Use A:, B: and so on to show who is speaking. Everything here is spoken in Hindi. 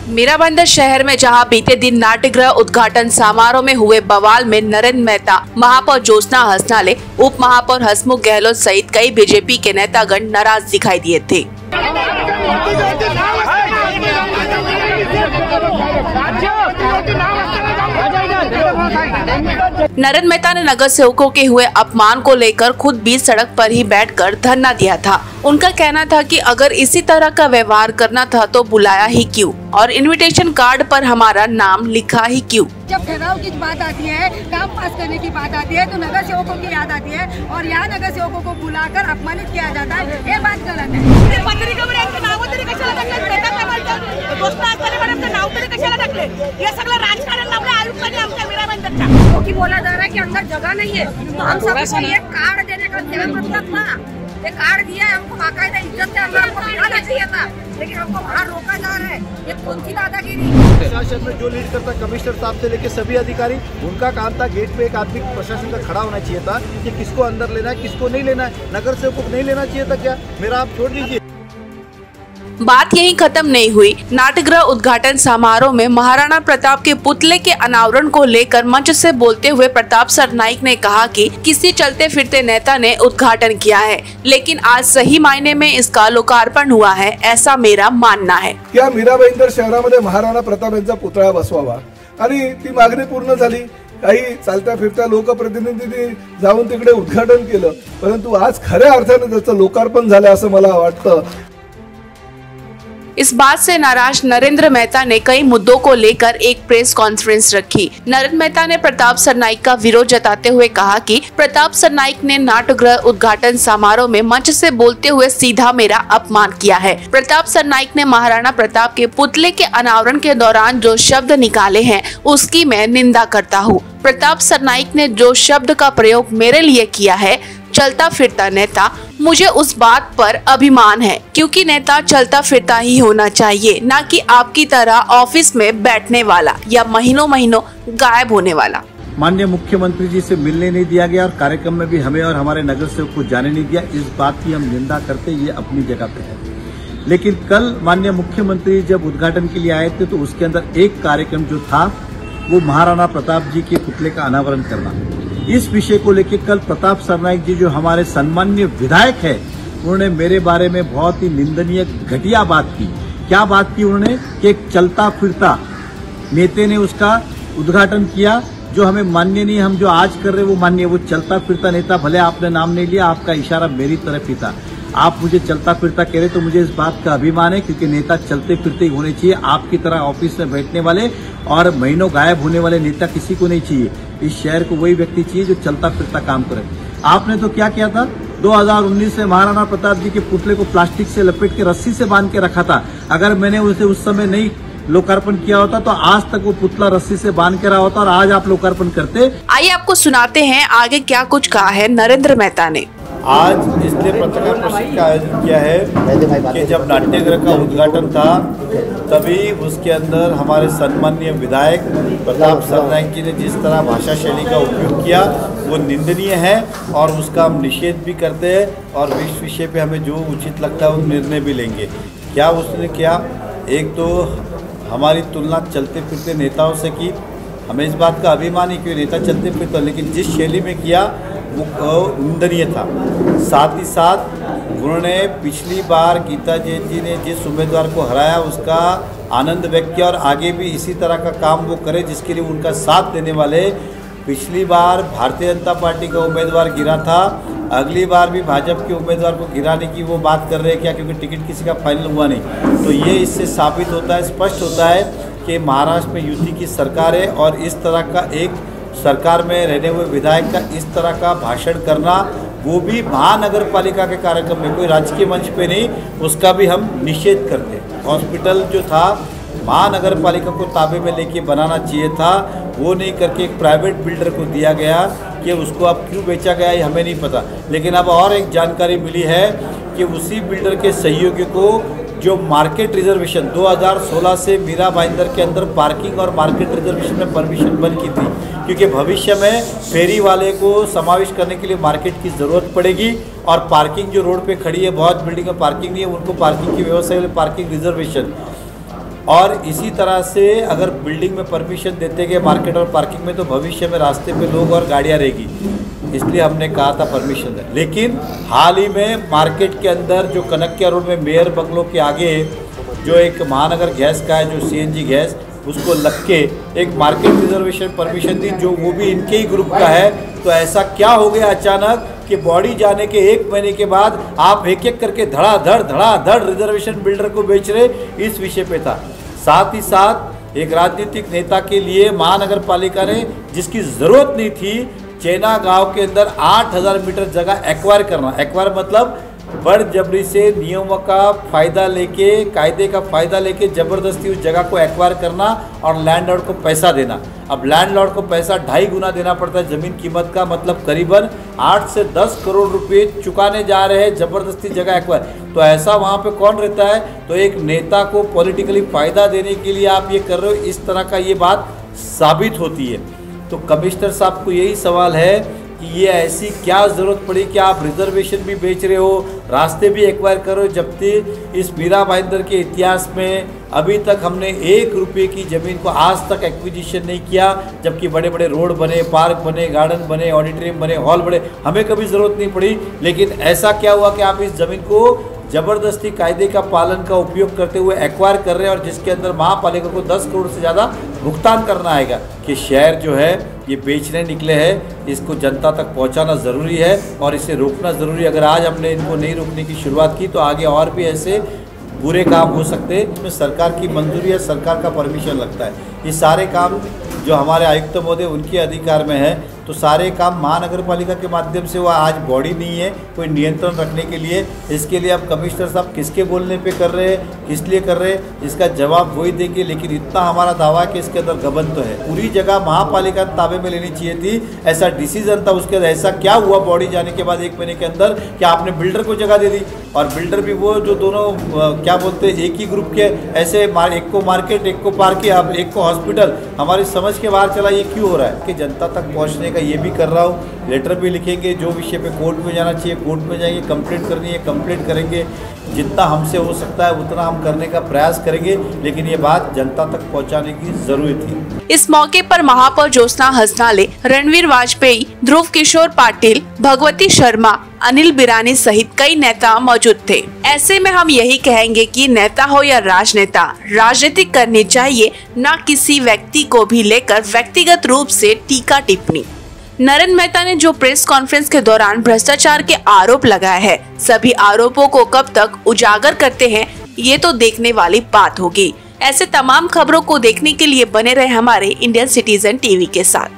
A: मीरा भाईंदर शहर में जहां बीते दिन नाट्यगृह उद्घाटन समारोह में हुए बवाल में नरेंद्र मेहता, महापौर ज्योत्सना हंसनाले, उप महापौर हसमुख गहलोत सहित कई बीजेपी के नेतागण नाराज दिखाई दिए थे। नरेंद्र मेहता ने नगर सेवकों के हुए अपमान को लेकर खुद भी सड़क पर ही बैठकर धरना दिया था। उनका कहना था कि अगर इसी तरह का व्यवहार करना था तो बुलाया ही क्यों और इनविटेशन कार्ड पर हमारा नाम लिखा ही क्यों।
B: जब ठहराव की बात आती है, काम पास करने की बात आती है तो नगर सेवकों की याद आती है और यहाँ नगर सेवकों को बुलाकर अपमानित किया जाता है, ये बात गलत है। क्योंकि बोला जा रहा है कि अंदर जगह नहीं है, तो हम सबको ये कार्ड देने का क्या मतलब था? ये कार्ड दिया है हमको, बाकायदा इज्जत से अंदर हमको बिठाना चाहिए था, लेकिन हमको बाहर रोका जा रहा है। ये कौन सी दादागिरी?
C: प्रशासन में जो लीड करता, कमिश्नर साहब से लेके सभी अधिकारी, उनका काम था गेट पे एक आदमी प्रशासन का खड़ा होना चाहिए था कि किसको अंदर लेना है, किसको नहीं लेना है। नगर सेवक को नहीं लेना चाहिए था क्या? मेरा आप छोड़ दीजिए।
A: बात यहीं खत्म नहीं हुई। नाट्यगृह उद्घाटन समारोह में महाराणा प्रताप के पुतले के अनावरण को लेकर मंच से बोलते हुए प्रताप सरनाईक ने कहा कि किसी चलते फिरते नेता ने उद्घाटन किया है, लेकिन आज सही मायने में इसका लोकार्पण हुआ है, ऐसा मेरा मानना है।
D: क्या मीरा भाईंदर शहरामध्ये महाराणा प्रताप यांचा पुतळा बसवावा आणि ती मागणी पूर्ण झाली। काही चालत्या फिरत्या लोकप्रतिनिधींनी जाऊन तिकडे उद्घाटन केलं, परंतु आज खऱ्या अर्थाने त्याचं लोकार्पण झालं असं मला वाटतं।
A: इस बात से नाराज नरेंद्र मेहता ने कई मुद्दों को लेकर एक प्रेस कॉन्फ्रेंस रखी। नरेंद्र मेहता ने प्रताप सरनाईक का विरोध जताते हुए कहा कि प्रताप सरनाईक ने नाट्यगृह उद्घाटन समारोह में मंच से बोलते हुए सीधा मेरा अपमान किया है। प्रताप सरनाईक ने महाराणा प्रताप के पुतले के अनावरण के दौरान जो शब्द निकाले हैं उसकी मैं निंदा करता हूँ। प्रताप सरनाईक ने जो शब्द का प्रयोग मेरे लिए किया है, चलता फिरता नेता, मुझे उस बात पर अभिमान है, क्योंकि नेता चलता फिरता ही होना चाहिए, ना कि आपकी तरह ऑफिस में बैठने वाला या महीनों महीनों गायब होने वाला।
C: माननीय मुख्यमंत्री जी से मिलने नहीं दिया गया और कार्यक्रम में भी हमें और हमारे नगर सेवक को जाने नहीं दिया। इस बात की हम निंदा करते, ये अपनी जगह पे है। लेकिन कल माननीय मुख्यमंत्री जब उद्घाटन के लिए आए थे तो उसके अंदर एक कार्यक्रम जो था वो महाराणा प्रताप जी के पुतले का अनावरण करना। इस विषय को लेकर कल प्रताप सरनाईक जी जो हमारे सम्माननीय विधायक है, उन्होंने मेरे बारे में बहुत ही निंदनीय घटिया बात की। क्या बात की उन्होंने कि एक चलता फिरता नेता ने उसका उद्घाटन किया, जो हमें मान्य नहीं। हम जो आज कर रहे वो मान्य, वो चलता फिरता नेता, भले आपने नाम नहीं लिया, आपका इशारा मेरी तरफ ही था। आप मुझे चलता फिरता कह रहे तो मुझे इस बात का अभिमान है, क्योंकि नेता चलते फिरते होने चाहिए। आपकी तरह ऑफिस में बैठने वाले और महीनों गायब होने वाले नेता किसी को नहीं चाहिए। इस शहर को वही व्यक्ति चाहिए जो चलता फिरता काम करे। आपने तो क्या किया था, 2019 में महाराणा प्रताप जी के पुतले को प्लास्टिक से लपेट के रस्सी से बांध के रखा था। अगर मैंने उसे उस समय नहीं लोकार्पण किया होता तो आज तक वो पुतला रस्सी से बांध के रहा होता और आज आप लोकार्पण करते।
A: आइए आपको सुनाते हैं आगे क्या कुछ कहा है नरेंद्र मेहता ने।
E: आज इसलिए पत्रकार परिषद का आयोजन किया है कि जब नाट्यगृह का उद्घाटन था तभी उसके अंदर हमारे सम्माननीय विधायक प्रताप सरनाईक जी ने जिस तरह भाषा शैली का उपयोग किया वो निंदनीय है और उसका हम निषेध भी करते हैं और इस विषय पे हमें जो उचित लगता है वो निर्णय भी लेंगे। क्या उसने किया, एक तो हमारी तुलना चलते फिरते नेताओं से की, हमें इस बात का अभिमान है कि नेता चलते फिरते, लेकिन जिस शैली में किया वो निंदनीय था। साथ ही साथ उन्होंने पिछली बार गीता जैन जी ने जिस उम्मीदवार को हराया उसका आनंद व्यक्त किया और आगे भी इसी तरह का काम वो करे जिसके लिए उनका साथ देने वाले। पिछली बार भारतीय जनता पार्टी का उम्मीदवार गिरा था, अगली बार भी भाजपा के उम्मीदवार को गिराने की वो बात कर रहे हैं क्या, क्योंकि टिकट किसी का फाइनल हुआ नहीं। तो ये इससे साबित होता है, स्पष्ट होता है कि महाराष्ट्र में युति की सरकार है और इस तरह का एक सरकार में रहने हुए विधायक का इस तरह का भाषण करना, वो भी महानगर पालिका के कार्यक्रम में, कोई राजकीय मंच पे नहीं, उसका भी हम निषेध करते हैं। हॉस्पिटल जो था महानगर पालिका को ताबे में लेके बनाना चाहिए था, वो नहीं करके एक प्राइवेट बिल्डर को दिया गया कि उसको अब क्यों बेचा गया ये हमें नहीं पता। लेकिन अब और एक जानकारी मिली है कि उसी बिल्डर के सहयोगी को जो मार्केट रिजर्वेशन 2016 से मीरा भाईंदर के अंदर पार्किंग और मार्केट रिजर्वेशन में परमिशन बंद की थी, क्योंकि भविष्य में फेरी वाले को समावेश करने के लिए मार्केट की ज़रूरत पड़ेगी और पार्किंग जो रोड पे खड़ी है, बहुत बिल्डिंग में पार्किंग नहीं है, उनको पार्किंग की व्यवस्था है, पार्किंग रिजर्वेशन और इसी तरह से अगर बिल्डिंग में परमिशन देते गए मार्केट और पार्किंग में, तो भविष्य में रास्ते पे लोग और गाड़ियाँ रहेगी, इसलिए हमने कहा था परमिशन है। लेकिन हाल ही में मार्केट के अंदर जो कनक्या रोड में मेयर बंगलों के आगे जो एक महानगर गैस का है, जो CNG गैस, उसको लग के एक मार्केट रिजर्वेशन परमिशन दी, जो वो भी इनके ही ग्रुप का है। तो ऐसा क्या हो गया अचानक कि बॉडी जाने के 1 महीने के बाद आप एक एक करके धड़ाधड़ रिजर्वेशन बिल्डर को बेच रहे, इस विषय पे था। साथ ही साथ एक राजनीतिक नेता के लिए महानगर पालिका ने, जिसकी ज़रूरत नहीं थी, चेना गांव के अंदर 8000 मीटर जगह एक्वायर करना। एक्वायर मतलब बड़जबरी से नियमों का फ़ायदा लेके, कायदे का फ़ायदा लेके ज़बरदस्ती उस जगह को एक्वायर करना और लैंडलॉर्ड को पैसा देना। अब लैंडलॉर्ड को पैसा 2.5 गुना देना पड़ता है ज़मीन कीमत का, मतलब करीबन 8 से 10 करोड़ रुपए चुकाने जा रहे हैं ज़बरदस्ती जगह एक्वायर। तो ऐसा वहाँ पे कौन रहता है? तो एक नेता को पॉलिटिकली फ़ायदा देने के लिए आप ये कर रहे हो, इस तरह का ये बात साबित होती है। तो कमिश्नर साहब को यही सवाल है कि ये ऐसी क्या ज़रूरत पड़ी कि आप रिजर्वेशन भी बेच रहे हो, रास्ते भी एक्वायर कर रहे हो, जबकि इस मीरा भाईंदर के इतिहास में अभी तक हमने 1 रुपये की ज़मीन को आज तक एक्विजिशन नहीं किया, जबकि बड़े बड़े रोड बने, पार्क बने, गार्डन बने, ऑडिटोरियम बने, हॉल बने, हमें कभी ज़रूरत नहीं पड़ी। लेकिन ऐसा क्या हुआ कि आप इस ज़मीन को ज़बरदस्ती कायदे का पालन का उपयोग करते हुए एक्वायर कर रहे हैं, और जिसके अंदर महापालिका को 10 करोड़ से ज़्यादा भुगतान करना आएगा। कि शहर जो है ये बेचने निकले हैं, इसको जनता तक पहुंचाना ज़रूरी है और इसे रोकना ज़रूरी है। अगर आज हमने इनको नहीं रोकने की शुरुआत की तो आगे और भी ऐसे बुरे काम हो सकते हैं। इसमें सरकार की मंजूरी है, सरकार का परमिशन लगता है। ये सारे काम जो हमारे आयुक्त महोदय उनके अधिकार में है, तो सारे काम महानगर पालिका के माध्यम से, वो आज बॉडी नहीं है कोई नियंत्रण रखने के लिए। इसके लिए अब कमिश्नर साहब किसके बोलने पे कर रहे हैं, किस लिए कर रहे हैं, इसका जवाब वही देंगे। लेकिन इतना हमारा दावा है कि इसके अंदर गबन तो है। पूरी जगह महापालिका ताबे में लेनी चाहिए थी, ऐसा डिसीजन था। उसके अंदर ऐसा क्या हुआ बॉडी जाने के बाद 1 महीने के अंदर कि आपने बिल्डर को जगह दे दी, और बिल्डर भी वो जो दोनों क्या बोलते हैं एक ही ग्रुप के, ऐसे एक को मार्केट, एक को पार्क, एक को हॉस्पिटल, हमारी समझ के बाहर चला। ये क्यों हो रहा है? कि जनता तक पहुँचने का ये भी कर रहा हूँ, लेटर भी लिखेंगे, जो विषय पे कोर्ट में जाना चाहिए कोर्ट में जाएंगे, कंप्लेंट करनी है कंप्लेंट करेंगे, जितना हमसे हो सकता है उतना हम करने का प्रयास करेंगे। लेकिन ये बात जनता तक पहुंचाने की जरूरी थी।
A: इस मौके पर महापौर ज्योत्सना हंसनाले, रणवीर वाजपेयी, ध्रुव किशोर पाटिल, भगवती शर्मा, अनिल बिरानी सहित कई नेता मौजूद थे। ऐसे में हम यही कहेंगे कि नेता हो या राजनेता, राजनीति करनी चाहिए, न किसी व्यक्ति को भी लेकर व्यक्तिगत रूप से टीका टिप्पणी। नरेंद्र मेहता ने जो प्रेस कॉन्फ्रेंस के दौरान भ्रष्टाचार के आरोप लगाए हैं, सभी आरोपों को कब तक उजागर करते हैं, ये तो देखने वाली बात होगी। ऐसे तमाम खबरों को देखने के लिए बने रहे हमारे इंडियन सिटीजन टीवी के साथ।